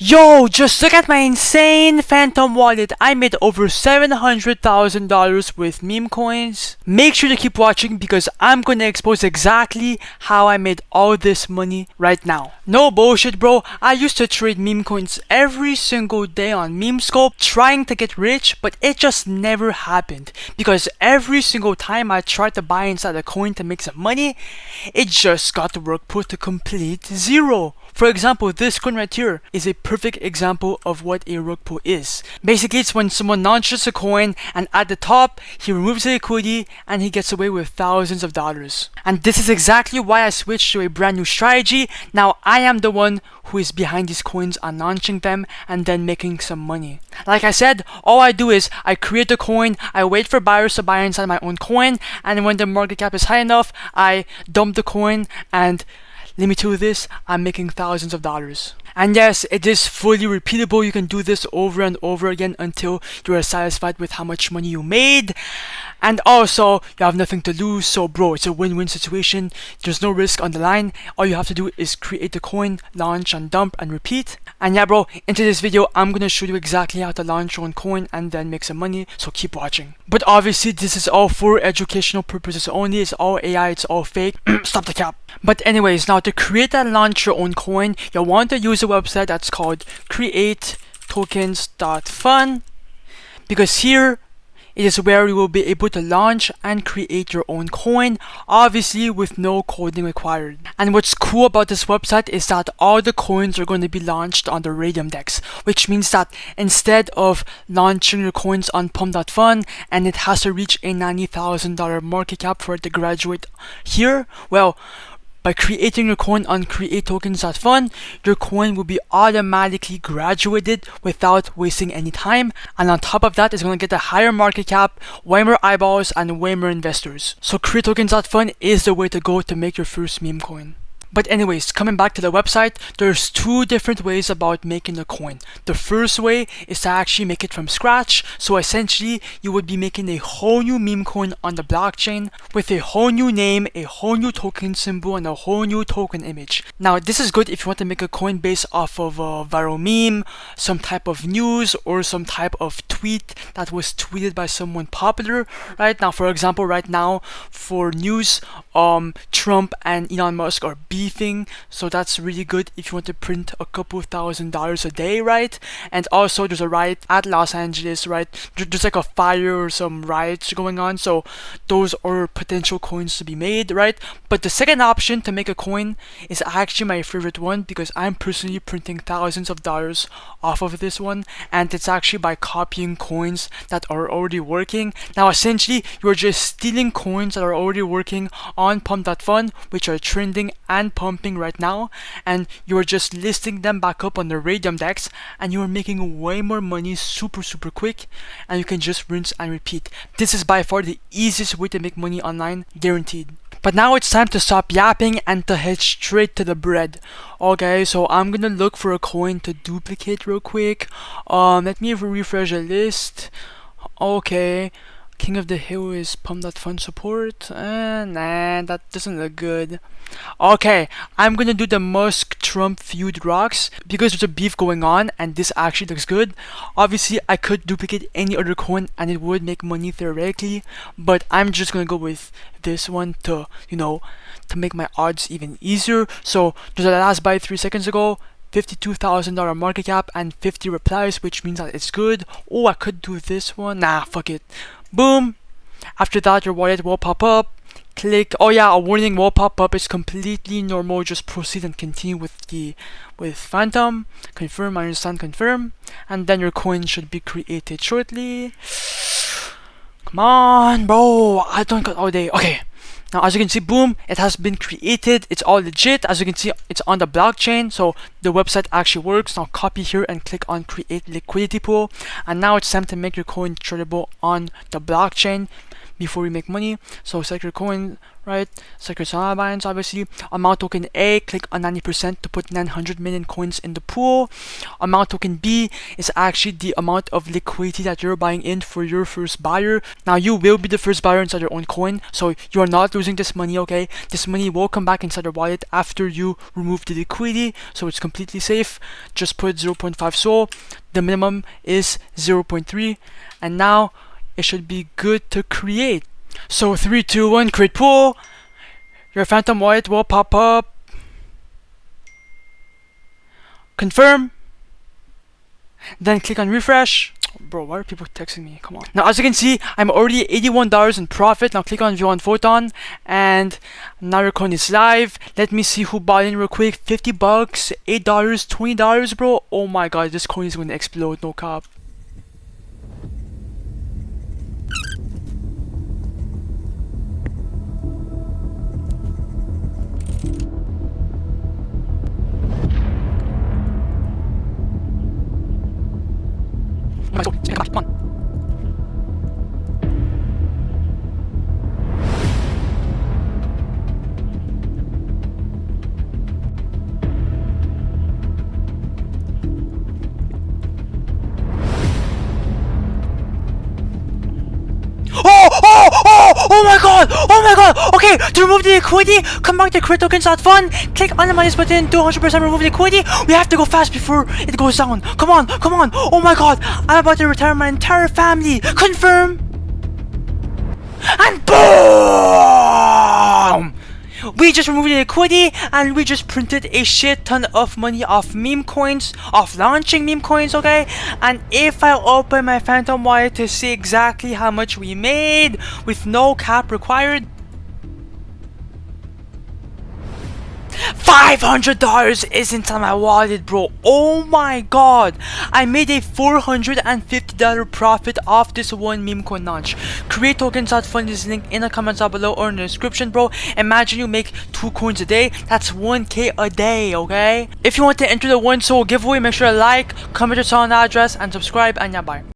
Yo, just look at my insane phantom wallet. I made over $700,000 with meme coins. Make sure to keep watching because I'm gonna expose exactly how I made all this money right now. No bullshit, bro. I used to trade meme coins every single day on Memescope trying to get rich, but it just never happened because every single time I tried to buy inside a coin to make some money, it just got the work put to complete zero. For example, this coin right here is a perfect example of what a rug pull is. Basically, it's when someone launches a coin and at the top, he removes the liquidity and he gets away with thousands of dollars. And this is exactly why I switched to a brand new strategy. Now I am the one who is behind these coins and launching them and then making some money. Like I said, all I do is I create the coin, I wait for buyers to buy inside my own coin, and when the market cap is high enough, I dump the coin, and let me tell you this, I'm making thousands of dollars. And yes, it is fully repeatable. You can do this over and over again until you are satisfied with how much money you made. And also, you have nothing to lose, so bro, it's a win-win situation. There's no risk on the line. All you have to do is create the coin, launch and dump and repeat. And yeah bro, into this video, I'm gonna show you exactly how to launch your own coin and then make some money, so keep watching. But obviously, this is all for educational purposes only. It's all AI, it's all fake. Stop the cap. But anyways, now to create and launch your own coin, you'll want to use a website that's called create tokens.fun, because here it is where you will be able to launch and create your own coin, obviously with no coding required. And what's cool about this website is that all the coins are going to be launched on the Raydium DEX, which means that instead of launching your coins on Pump.Fun and it has to reach a $90,000 market cap for it to graduate here, well, by creating your coin on createtokens.fun, your coin will be automatically graduated without wasting any time. And on top of that, it's going to get a higher market cap, way more eyeballs, and way more investors. So createtokens.fun is the way to go to make your first meme coin. But anyways, coming back to the website, there's two different ways about making a coin. The first way is to actually make it from scratch. So essentially, you would be making a whole new meme coin on the blockchain with a whole new name, a whole new token symbol, and a whole new token image. Now, this is good if you want to make a coin based off of a viral meme, some type of news, or some type of tweet that was tweeted by someone popular. Right now, for example, right now for news, Trump and Elon Musk are beefing, so that's really good if you want to print a couple $1,000s a day, right? And also there's a riot at Los Angeles, right? There's like a fire or some riots going on, so those are potential coins to be made, right? But the second option to make a coin is actually my favorite one because I'm personally printing thousands of dollars off of this one, and it's actually by copying coins that are already working. Now essentially you're just stealing coins that are already working on Pump.Fun, which are trending and pumping right now, and you're just listing them back up on the Raydium DEX, and you're making way more money super quick, and you can just rinse and repeat. This is by far the easiest way to make money online, guaranteed. But now it's time to stop yapping and to head straight to the bread. Okay, so I'm gonna look for a coin to duplicate real quick. Let me refresh the list. Okay, King of the Hill is Pump.Fun support. Nah, that doesn't look good. Okay, I'm gonna do the Musk-Trump feud rocks because there's a beef going on and this actually looks good. Obviously, I could duplicate any other coin and it would make money theoretically, but I'm just gonna go with this one to, to make my odds even easier. So there's a last buy 3 seconds ago. $52,000 market cap and 50 replies, which means that it's good. Oh, I could do this one. Nah, fuck it. Boom. After that, your wallet will pop up. Click. Oh yeah, a warning will pop up. It's completely normal. Just proceed and continue with Phantom. Confirm. I understand. Confirm. And then your coin should be created shortly. Come on, bro. I don't got all day. Okay. Now, as you can see, boom, it has been created. It's all legit. As you can see, it's on the blockchain, so the website actually works. Now, copy here and click on create liquidity pool. And now it's time to make your coin tradable on the blockchain. before we make money. So select your coin, right? Select your Solana balance, obviously. Amount token A, click on 90% to put 900 million coins in the pool. Amount token B is actually the amount of liquidity that you're buying in for your first buyer. Now you will be the first buyer inside your own coin, so you're not losing this money, okay? This money will come back inside your wallet after you remove the liquidity, so it's completely safe. Just put 0.5 SOL. The minimum is 0.3, and now it should be good to create. So 3, 2, 1, create pool. Your phantom wallet will pop up. Confirm. Then click on refresh. Bro, why are people texting me? Come on. Now, as you can see, I'm already $81 in profit. Now click on view on Photon, and now your coin is live. Let me see who bought in real quick. 50 bucks, $8, $20, bro. Oh my god, this coin is gonna explode, no cap. Come on. Oh my god! Oh my god! Okay, to remove the liquidity, come back to Tokenfast. Click on the minus button to 100% remove the liquidity. We have to go fast before it goes down. Come on, come on! Oh my god! I'm about to retire my entire family. Confirm. And boom! We just removed the liquidity, and we just printed a shit ton of money off meme coins, off launching meme coins, okay? And if I open my Phantom wallet to see exactly how much we made with no cap required, $500 is inside my wallet, bro. Oh my god, I made a $450 profit off this one meme coin launch. Create tokenfast is linked in the comments down below or in the description, bro. Imagine you make 2 coins a day. That's 1k a day, okay? If you want to enter the 1 SOL giveaway, make sure to like, comment your Solana address, and subscribe, and yeah, bye.